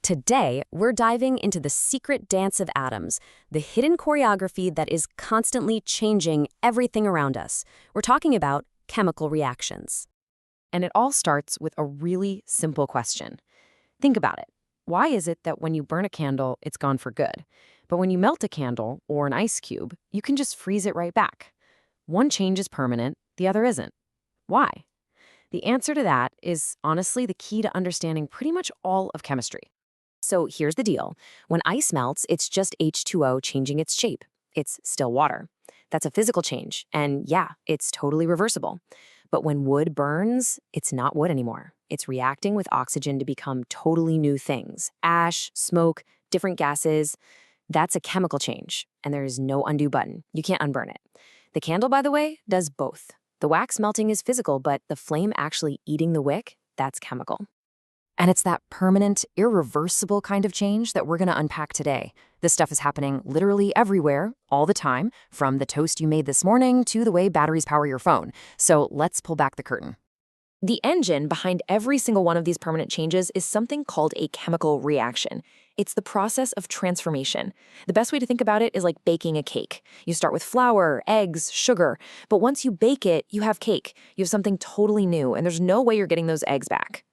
Today, we're diving into the secret dance of atoms, the hidden choreography that is constantly changing everything around us. We're talking about chemical reactions. And it all starts with a really simple question. Think about it. Why is it that when you burn a candle, it's gone for good? But when you melt a candle or an ice cube, you can just freeze it right back. One change is permanent, the other isn't. Why? The answer to that is honestly the key to understanding pretty much all of chemistry. So here's the deal. When ice melts, it's just H2O changing its shape. It's still water. That's a physical change, and yeah, it's totally reversible. But when wood burns, it's not wood anymore. It's reacting with oxygen to become totally new things. Ash, smoke, different gases. That's a chemical change, and there's no undo button. You can't unburn it. The candle, by the way, does both. The wax melting is physical, but the flame actually eating the wick, that's chemical. And it's that permanent, irreversible kind of change that we're going to unpack today. This stuff is happening literally everywhere, all the time, from the toast you made this morning to the way batteries power your phone. So let's pull back the curtain. The engine behind every single one of these permanent changes is something called a chemical reaction. It's the process of transformation. The best way to think about it is like baking a cake. You start with flour, eggs, sugar, but once you bake it, you have cake. You have something totally new, and there's no way you're getting those eggs back.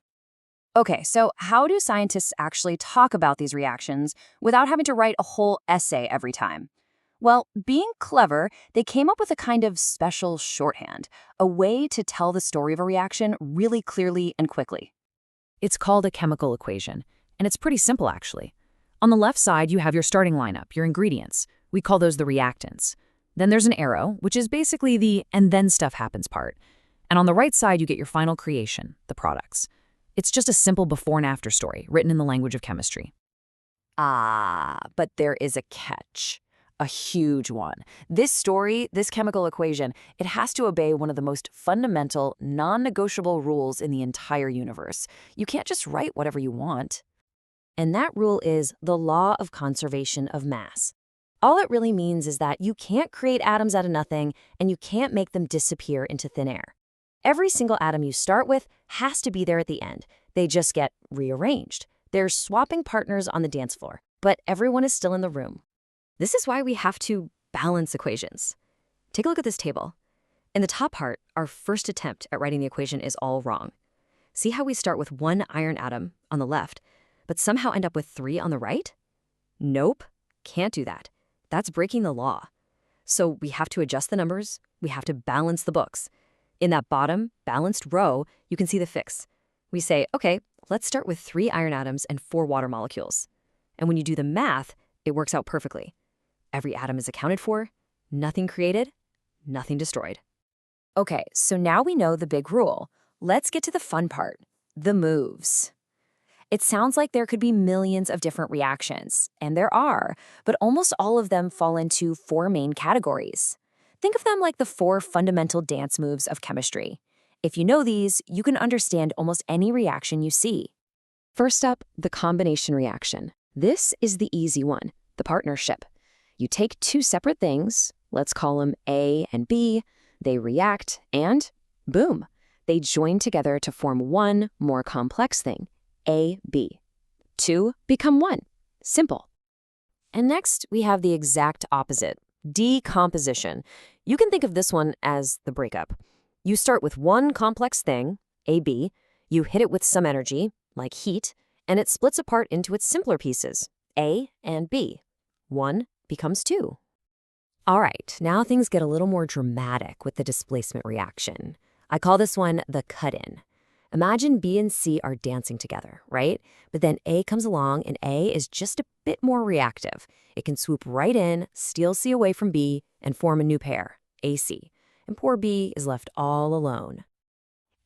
Okay, so how do scientists actually talk about these reactions without having to write a whole essay every time? Well, being clever, they came up with a kind of special shorthand, a way to tell the story of a reaction really clearly and quickly. It's called a chemical equation, and it's pretty simple actually. On the left side, you have your starting lineup, your ingredients. We call those the reactants. Then there's an arrow, which is basically the and then stuff happens part. And on the right side, you get your final creation, the products. It's just a simple before and after story, written in the language of chemistry. But there is a catch. A huge one. This story, this chemical equation, it has to obey one of the most fundamental, non-negotiable rules in the entire universe. You can't just write whatever you want. And that rule is the law of conservation of mass. All it really means is that you can't create atoms out of nothing, and you can't make them disappear into thin air. Every single atom you start with has to be there at the end. They just get rearranged. They're swapping partners on the dance floor, but everyone is still in the room. This is why we have to balance equations. Take a look at this table. In the top part, our first attempt at writing the equation is all wrong. See how we start with one iron atom on the left, but somehow end up with 3 on the right? Nope, can't do that. That's breaking the law. So we have to adjust the numbers, we have to balance the books. In that bottom, balanced row, you can see the fix. We say, okay, let's start with 3 iron atoms and 4 water molecules. And when you do the math, it works out perfectly. Every atom is accounted for, nothing created, nothing destroyed. Okay, so now we know the big rule. Let's get to the fun part, the moves. It sounds like there could be millions of different reactions, and there are, but almost all of them fall into 4 main categories. Think of them like the 4 fundamental dance moves of chemistry. If you know these, you can understand almost any reaction you see. First up, the combination reaction. This is the easy one, the partnership. You take 2 separate things, let's call them A and B, they react, and boom, they join together to form one more complex thing, AB. 2 become 1. Simple. And next, we have the exact opposite, decomposition. You can think of this one as the breakup. You start with one complex thing, AB, you hit it with some energy, like heat, and it splits apart into its simpler pieces, A and B. 1 becomes 2. All right, now things get a little more dramatic with the displacement reaction. I call this one the cut-in. Imagine B and C are dancing together, right? But then A comes along and A is just a bit more reactive. It can swoop right in, steal C away from B, and form a new pair, AC. And poor B is left all alone.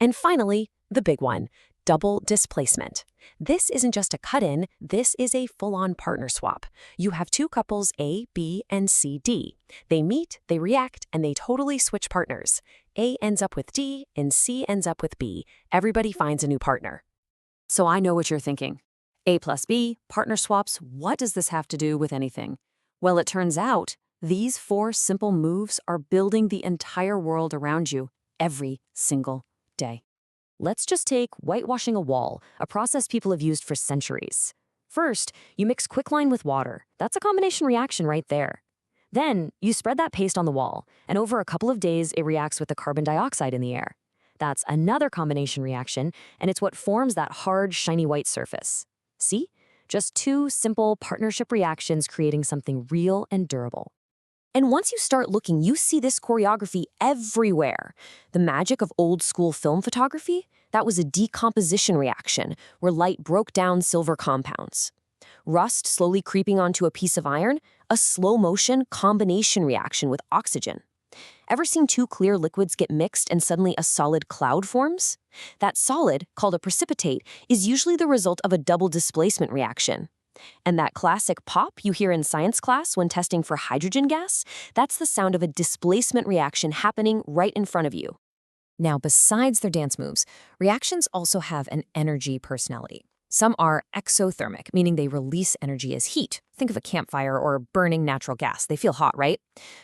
And finally, the big one, double displacement. This isn't just a cut-in, this is a full-on partner swap. You have 2 couples A, B, and C, D. They meet, they react, and they totally switch partners. A ends up with D, and C ends up with B. Everybody finds a new partner. So I know what you're thinking. A plus B, partner swaps, what does this have to do with anything? Well, it turns out, these 4 simple moves are building the entire world around you every single day. Let's just take whitewashing a wall, a process people have used for centuries. First, you mix quicklime with water. That's a combination reaction right there. Then, you spread that paste on the wall, and over a couple of days, it reacts with the carbon dioxide in the air. That's another combination reaction, and it's what forms that hard, shiny white surface. See? Just two simple partnership reactions creating something real and durable. And once you start looking, you see this choreography everywhere. The magic of old-school film photography? That was a decomposition reaction, where light broke down silver compounds. Rust slowly creeping onto a piece of iron? A slow-motion combination reaction with oxygen. Ever seen two clear liquids get mixed and suddenly a solid cloud forms? That solid, called a precipitate, is usually the result of a double displacement reaction. And that classic pop you hear in science class when testing for hydrogen gas? That's the sound of a displacement reaction happening right in front of you. Now, besides their dance moves, reactions also have an energy personality. Some are exothermic, meaning they release energy as heat. Think of a campfire or burning natural gas. They feel hot, right?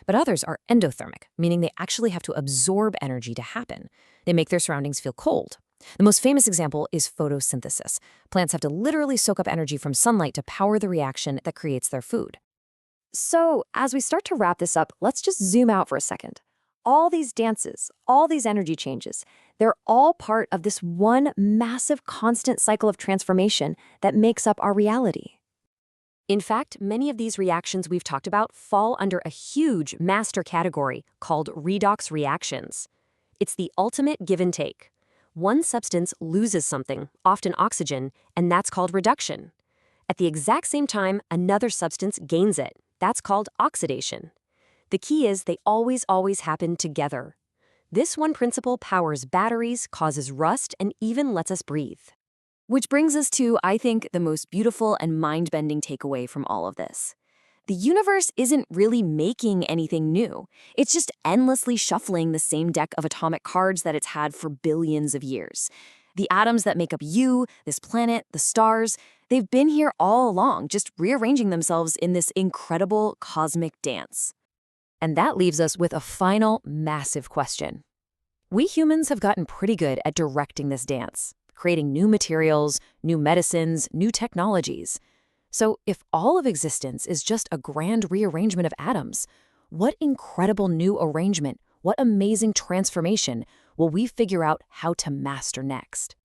But others are endothermic, meaning they actually have to absorb energy to happen. They make their surroundings feel cold. The most famous example is photosynthesis. Plants have to literally soak up energy from sunlight to power the reaction that creates their food. So, as we start to wrap this up, let's just zoom out for a second. All these dances, all these energy changes, they're all part of this one massive constant cycle of transformation that makes up our reality. In fact, many of these reactions we've talked about fall under a huge master category called redox reactions. It's the ultimate give and take. One substance loses something, often oxygen, and that's called reduction. At the exact same time, another substance gains it. That's called oxidation. The key is they always happen together. This one principle powers batteries, causes rust, and even lets us breathe. Which brings us to, I think, the most beautiful and mind-bending takeaway from all of this. The universe isn't really making anything new. It's just endlessly shuffling the same deck of atomic cards that it's had for billions of years. The atoms that make up you, this planet, the stars, they've been here all along, just rearranging themselves in this incredible cosmic dance. And that leaves us with a final, massive question. We humans have gotten pretty good at directing this dance, creating new materials, new medicines, new technologies. So if all of existence is just a grand rearrangement of atoms, what incredible new arrangement, what amazing transformation will we figure out how to master next?